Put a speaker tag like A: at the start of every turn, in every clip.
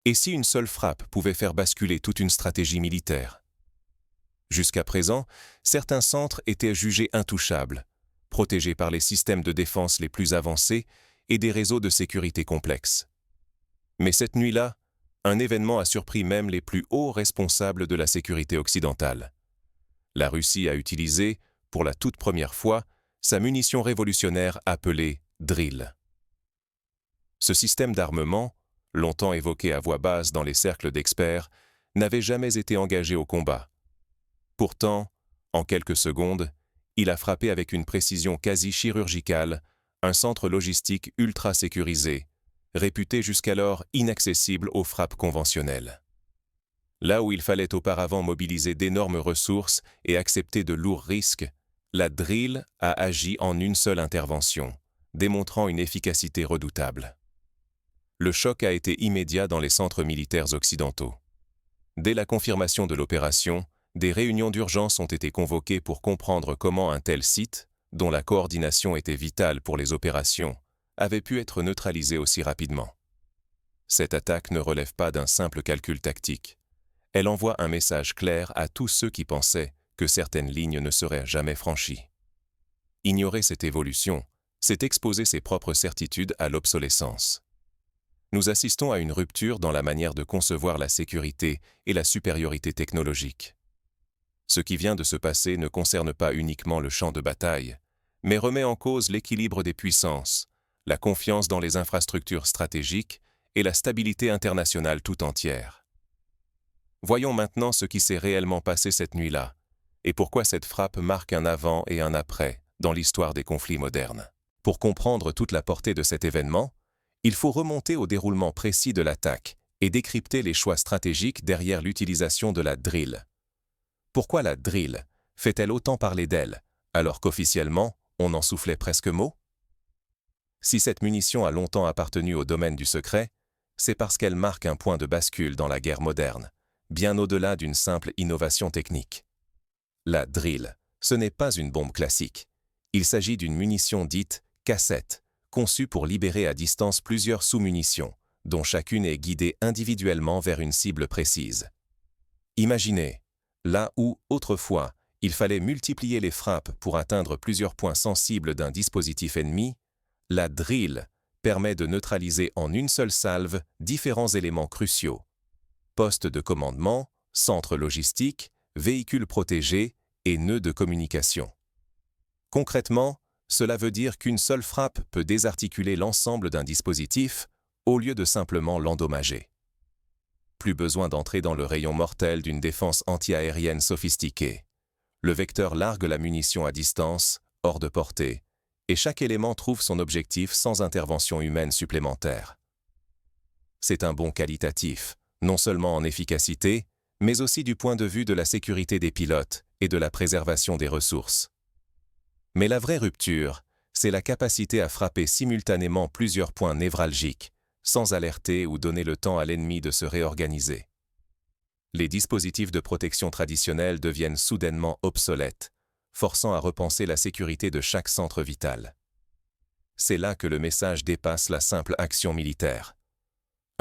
A: Et si une seule frappe pouvait faire basculer toute une stratégie militaire? Jusqu'à présent, certains centres étaient jugés intouchables, protégés par les systèmes de défense les plus avancés et des réseaux de sécurité complexes. Mais cette nuit-là, un événement a surpris même les plus hauts responsables de la sécurité occidentale. La Russie a utilisé, pour la toute première fois, sa munition révolutionnaire appelée Drill. Ce système d'armement, longtemps évoqué à voix basse dans les cercles d'experts, n'avait jamais été engagé au combat. Pourtant, en quelques secondes, il a frappé avec une précision quasi chirurgicale un centre logistique ultra sécurisé, réputé jusqu'alors inaccessible aux frappes conventionnelles. Là où il fallait auparavant mobiliser d'énormes ressources et accepter de lourds risques, la Drill a agi en une seule intervention, démontrant une efficacité redoutable. Le choc a été immédiat dans les centres militaires occidentaux. Dès la confirmation de l'opération, des réunions d'urgence ont été convoquées pour comprendre comment un tel site, dont la coordination était vitale pour les opérations, avait pu être neutralisé aussi rapidement. Cette attaque ne relève pas d'un simple calcul tactique. Elle envoie un message clair à tous ceux qui pensaient que certaines lignes ne seraient jamais franchies. Ignorer cette évolution, c'est exposer ses propres certitudes à l'obsolescence. Nous assistons à une rupture dans la manière de concevoir la sécurité et la supériorité technologique. Ce qui vient de se passer ne concerne pas uniquement le champ de bataille, mais remet en cause l'équilibre des puissances, la confiance dans les infrastructures stratégiques et la stabilité internationale tout entière. Voyons maintenant ce qui s'est réellement passé cette nuit-là, et pourquoi cette frappe marque un avant et un après dans l'histoire des conflits modernes. Pour comprendre toute la portée de cet événement, il faut remonter au déroulement précis de l'attaque et décrypter les choix stratégiques derrière l'utilisation de la Drill. Pourquoi la Drill fait-elle autant parler d'elle, alors qu'officiellement, on en soufflait presque mot? Si cette munition a longtemps appartenu au domaine du secret, c'est parce qu'elle marque un point de bascule dans la guerre moderne, bien au-delà d'une simple innovation technique. La Drill, ce n'est pas une bombe classique. Il s'agit d'une munition dite cassette, conçue pour libérer à distance plusieurs sous-munitions, dont chacune est guidée individuellement vers une cible précise. Imaginez, là où, autrefois, il fallait multiplier les frappes pour atteindre plusieurs points sensibles d'un dispositif ennemi, la Drill permet de neutraliser en une seule salve différents éléments cruciaux. Postes de commandement, centres logistiques, véhicules protégés et nœuds de communication. Concrètement, cela veut dire qu'une seule frappe peut désarticuler l'ensemble d'un dispositif au lieu de simplement l'endommager. Plus besoin d'entrer dans le rayon mortel d'une défense antiaérienne sophistiquée. Le vecteur largue la munition à distance, hors de portée, et chaque élément trouve son objectif sans intervention humaine supplémentaire. C'est un bond qualitatif, non seulement en efficacité, mais aussi du point de vue de la sécurité des pilotes et de la préservation des ressources. Mais la vraie rupture, c'est la capacité à frapper simultanément plusieurs points névralgiques, sans alerter ou donner le temps à l'ennemi de se réorganiser. Les dispositifs de protection traditionnels deviennent soudainement obsolètes, forçant à repenser la sécurité de chaque centre vital. C'est là que le message dépasse la simple action militaire.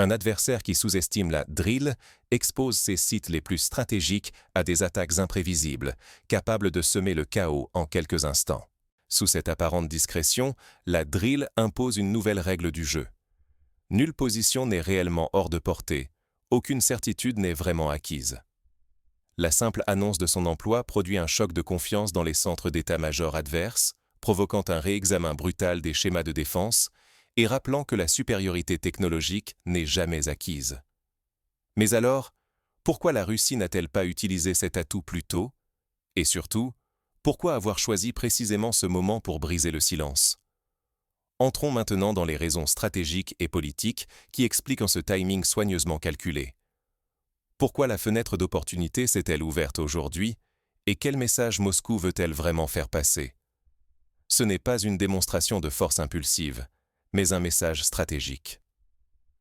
A: Un adversaire qui sous-estime la Drill expose ses sites les plus stratégiques à des attaques imprévisibles, capables de semer le chaos en quelques instants. Sous cette apparente discrétion, la Drill impose une nouvelle règle du jeu. Nulle position n'est réellement hors de portée, aucune certitude n'est vraiment acquise. La simple annonce de son emploi produit un choc de confiance dans les centres d'état-major adverses, provoquant un réexamen brutal des schémas de défense, et rappelant que la supériorité technologique n'est jamais acquise. Mais alors, pourquoi la Russie n'a-t-elle pas utilisé cet atout plus tôt? Et surtout, pourquoi avoir choisi précisément ce moment pour briser le silence? Entrons maintenant dans les raisons stratégiques et politiques qui expliquent ce timing soigneusement calculé. Pourquoi la fenêtre d'opportunité s'est-elle ouverte aujourd'hui? Et quel message Moscou veut-elle vraiment faire passer? Ce n'est pas une démonstration de force impulsive, mais un message stratégique.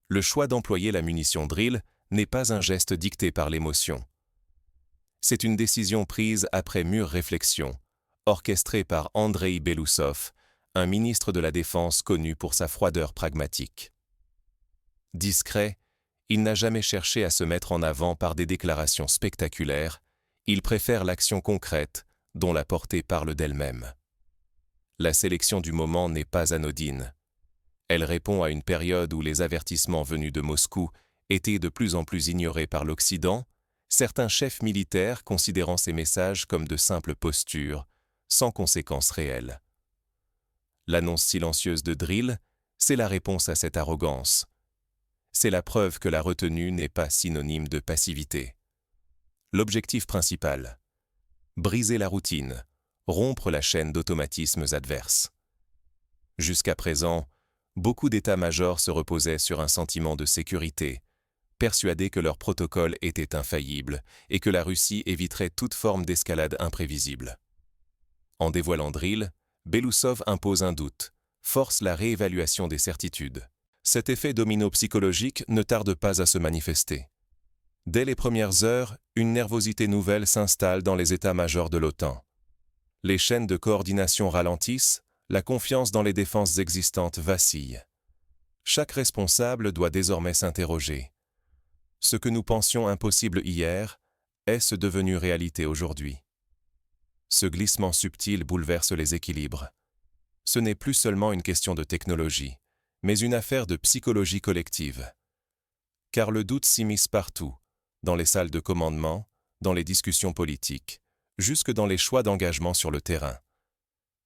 A: Le choix d'employer la munition Drill n'est pas un geste dicté par l'émotion. C'est une décision prise après mûre réflexion, orchestrée par Andrei Belousov, un ministre de la Défense connu pour sa froideur pragmatique. Discret, Il n'a jamais cherché à se mettre en avant par des déclarations spectaculaires, il préfère l'action concrète, dont la portée parle d'elle-même. La sélection du moment n'est pas anodine. Elle répond à une période où les avertissements venus de Moscou étaient de plus en plus ignorés par l'Occident, certains chefs militaires considérant ces messages comme de simples postures, sans conséquences réelles. L'annonce silencieuse de Drill, c'est la réponse à cette arrogance. C'est la preuve que la retenue n'est pas synonyme de passivité. L'objectif principal: briser la routine, rompre la chaîne d'automatismes adverses. Jusqu'à présent, beaucoup d'états-majors se reposaient sur un sentiment de sécurité, persuadés que leur protocole était infaillible et que la Russie éviterait toute forme d'escalade imprévisible. En dévoilant Drill, Belousov impose un doute, force la réévaluation des certitudes. Cet effet domino psychologique ne tarde pas à se manifester. Dès les premières heures, une nervosité nouvelle s'installe dans les états-majors de l'OTAN. Les chaînes de coordination ralentissent, la confiance dans les défenses existantes vacille. Chaque responsable doit désormais s'interroger. Ce que nous pensions impossible hier, est-ce devenu réalité aujourd'hui? Ce glissement subtil bouleverse les équilibres. Ce n'est plus seulement une question de technologie, mais une affaire de psychologie collective. Car le doute s'immisce partout, dans les salles de commandement, dans les discussions politiques, jusque dans les choix d'engagement sur le terrain.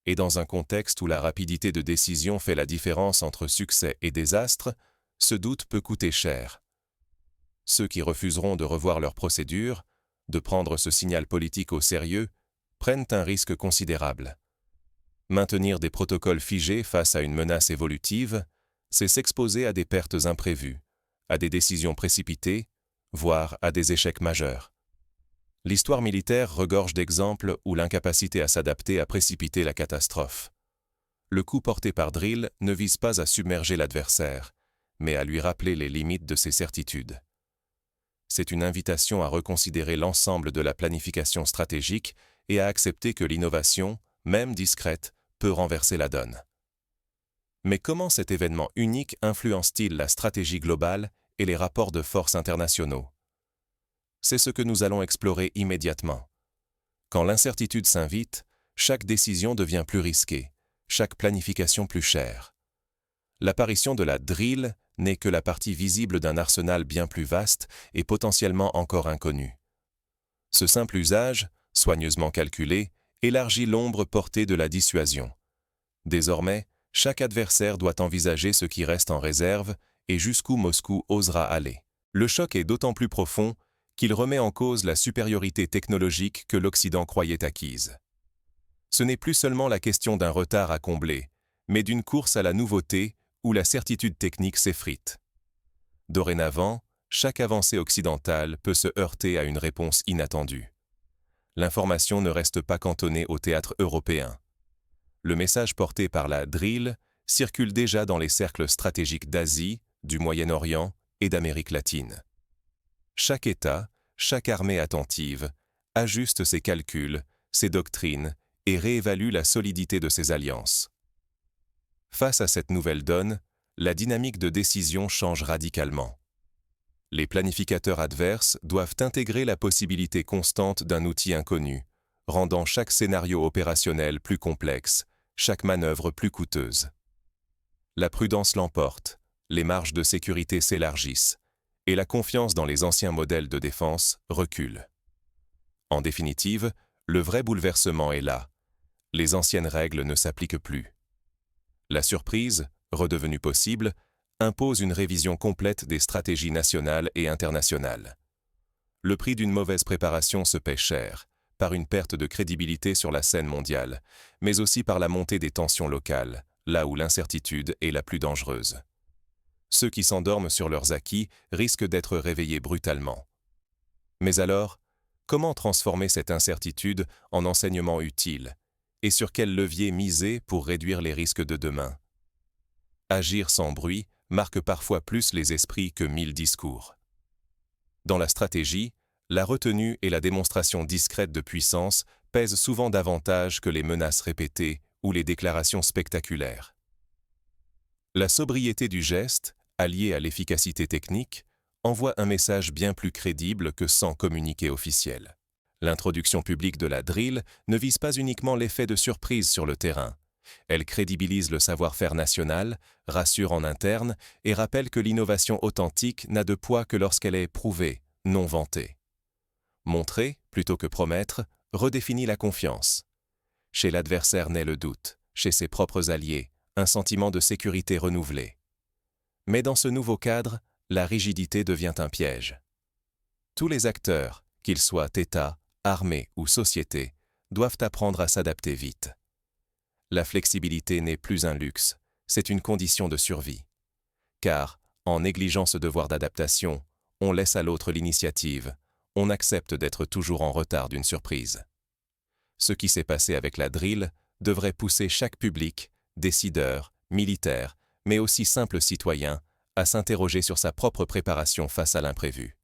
A: Et dans un contexte où la rapidité de décision fait la différence entre succès et désastre, ce doute peut coûter cher. Ceux qui refuseront de revoir leurs procédures, de prendre ce signal politique au sérieux, prennent un risque considérable. Maintenir des protocoles figés face à une menace évolutive, c'est s'exposer à des pertes imprévues, à des décisions précipitées, voire à des échecs majeurs. L'histoire militaire regorge d'exemples où l'incapacité à s'adapter a précipité la catastrophe. Le coup porté par Drill ne vise pas à submerger l'adversaire, mais à lui rappeler les limites de ses certitudes. C'est une invitation à reconsidérer l'ensemble de la planification stratégique et à accepter que l'innovation, même discrète, peut renverser la donne. Mais comment cet événement unique influence-t-il la stratégie globale et les rapports de force internationaux? C'est ce que nous allons explorer immédiatement. Quand l'incertitude s'invite, chaque décision devient plus risquée, chaque planification plus chère. L'apparition de la Drill n'est que la partie visible d'un arsenal bien plus vaste et potentiellement encore inconnu. Ce simple usage, soigneusement calculé, élargit l'ombre portée de la dissuasion. Désormais, chaque adversaire doit envisager ce qui reste en réserve et jusqu'où Moscou osera aller. Le choc est d'autant plus profond qu'il remet en cause la supériorité technologique que l'Occident croyait acquise. Ce n'est plus seulement la question d'un retard à combler, mais d'une course à la nouveauté où la certitude technique s'effrite. Dorénavant, chaque avancée occidentale peut se heurter à une réponse inattendue. L'information ne reste pas cantonnée au théâtre européen. Le message porté par la Drill circule déjà dans les cercles stratégiques d'Asie, du Moyen-Orient et d'Amérique latine. Chaque État, chaque armée attentive, ajuste ses calculs, ses doctrines et réévalue la solidité de ses alliances. Face à cette nouvelle donne, la dynamique de décision change radicalement. Les planificateurs adverses doivent intégrer la possibilité constante d'un outil inconnu, rendant chaque scénario opérationnel plus complexe, chaque manœuvre plus coûteuse. La prudence l'emporte, les marges de sécurité s'élargissent, et la confiance dans les anciens modèles de défense recule. En définitive, le vrai bouleversement est là. Les anciennes règles ne s'appliquent plus. La surprise, redevenue possible, impose une révision complète des stratégies nationales et internationales. Le prix d'une mauvaise préparation se paie cher, par une perte de crédibilité sur la scène mondiale, mais aussi par la montée des tensions locales, là où l'incertitude est la plus dangereuse. Ceux qui s'endorment sur leurs acquis risquent d'être réveillés brutalement. Mais alors, comment transformer cette incertitude en enseignement utile, et sur quel levier miser pour réduire les risques de demain? Agir sans bruit marque parfois plus les esprits que 1000 discours. Dans la stratégie, la retenue et la démonstration discrète de puissance pèsent souvent davantage que les menaces répétées ou les déclarations spectaculaires. La sobriété du geste, alliée à l'efficacité technique, envoie un message bien plus crédible que 100 communiqués officiels. L'introduction publique de la drill ne vise pas uniquement l'effet de surprise sur le terrain. Elle crédibilise le savoir-faire national, rassure en interne et rappelle que l'innovation authentique n'a de poids que lorsqu'elle est prouvée, non vantée. Montrer, plutôt que promettre, redéfinit la confiance. Chez l'adversaire naît le doute, chez ses propres alliés, un sentiment de sécurité renouvelé. Mais dans ce nouveau cadre, la rigidité devient un piège. Tous les acteurs, qu'ils soient États, armée ou société, doivent apprendre à s'adapter vite. La flexibilité n'est plus un luxe, c'est une condition de survie. Car, en négligeant ce devoir d'adaptation, on laisse à l'autre l'initiative, on accepte d'être toujours en retard d'une surprise. Ce qui s'est passé avec la drill devrait pousser chaque public, décideur, militaire, mais aussi simple citoyen, à s'interroger sur sa propre préparation face à l'imprévu.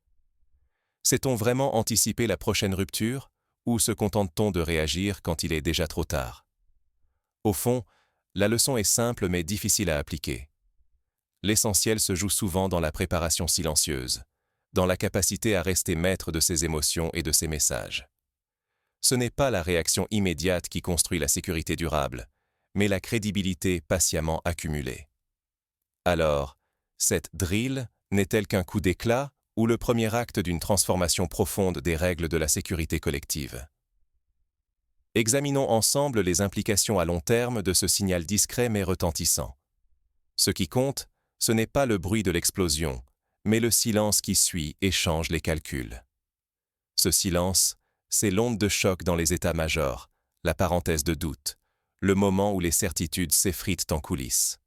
A: Sait-on vraiment anticiper la prochaine rupture, ou se contente-t-on de réagir quand il est déjà trop tard? Au fond, la leçon est simple mais difficile à appliquer. L'essentiel se joue souvent dans la préparation silencieuse, dans la capacité à rester maître de ses émotions et de ses messages. Ce n'est pas la réaction immédiate qui construit la sécurité durable, mais la crédibilité patiemment accumulée. Alors, cette drill n'est-elle qu'un coup d'éclat ou le premier acte d'une transformation profonde des règles de la sécurité collective? Examinons ensemble les implications à long terme de ce signal discret mais retentissant. Ce qui compte, ce n'est pas le bruit de l'explosion, mais le silence qui suit et change les calculs. Ce silence, c'est l'onde de choc dans les états-majors, la parenthèse de doute, le moment où les certitudes s'effritent en coulisses.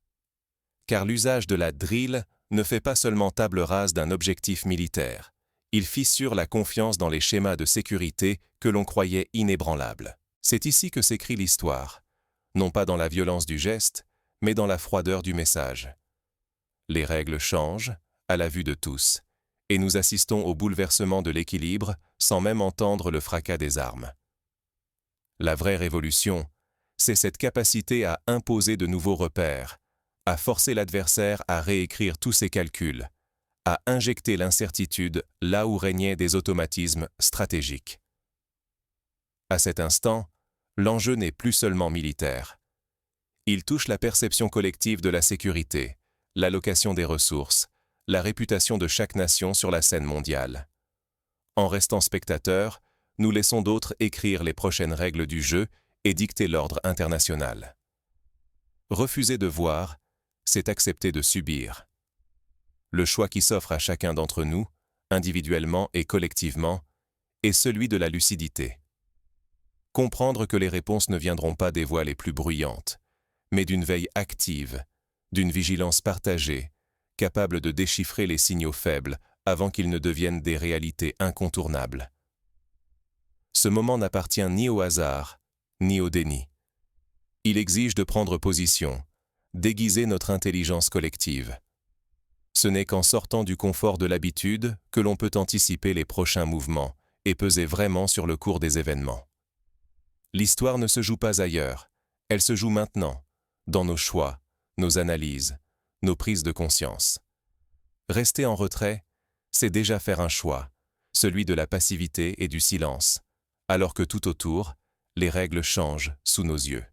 A: Car l'usage de la drill ne fait pas seulement table rase d'un objectif militaire, il fissure la confiance dans les schémas de sécurité que l'on croyait inébranlables. C'est ici que s'écrit l'histoire, non pas dans la violence du geste, mais dans la froideur du message. Les règles changent, à la vue de tous, et nous assistons au bouleversement de l'équilibre sans même entendre le fracas des armes. La vraie révolution, c'est cette capacité à imposer de nouveaux repères, à forcer l'adversaire à réécrire tous ses calculs, à injecter l'incertitude là où régnaient des automatismes stratégiques. À cet instant, l'enjeu n'est plus seulement militaire. Il touche la perception collective de la sécurité, l'allocation des ressources, la réputation de chaque nation sur la scène mondiale. En restant spectateurs, nous laissons d'autres écrire les prochaines règles du jeu et dicter l'ordre international. Refuser de voir, c'est accepter de subir. Le choix qui s'offre à chacun d'entre nous, individuellement et collectivement, est celui de la lucidité. Comprendre que les réponses ne viendront pas des voix les plus bruyantes, mais d'une veille active, d'une vigilance partagée, capable de déchiffrer les signaux faibles avant qu'ils ne deviennent des réalités incontournables. Ce moment n'appartient ni au hasard, ni au déni. Il exige de prendre position, d'aiguiser notre intelligence collective. Ce n'est qu'en sortant du confort de l'habitude que l'on peut anticiper les prochains mouvements et peser vraiment sur le cours des événements. L'histoire ne se joue pas ailleurs, elle se joue maintenant, dans nos choix, nos analyses, nos prises de conscience. Rester en retrait, c'est déjà faire un choix, celui de la passivité et du silence, alors que tout autour, les règles changent sous nos yeux.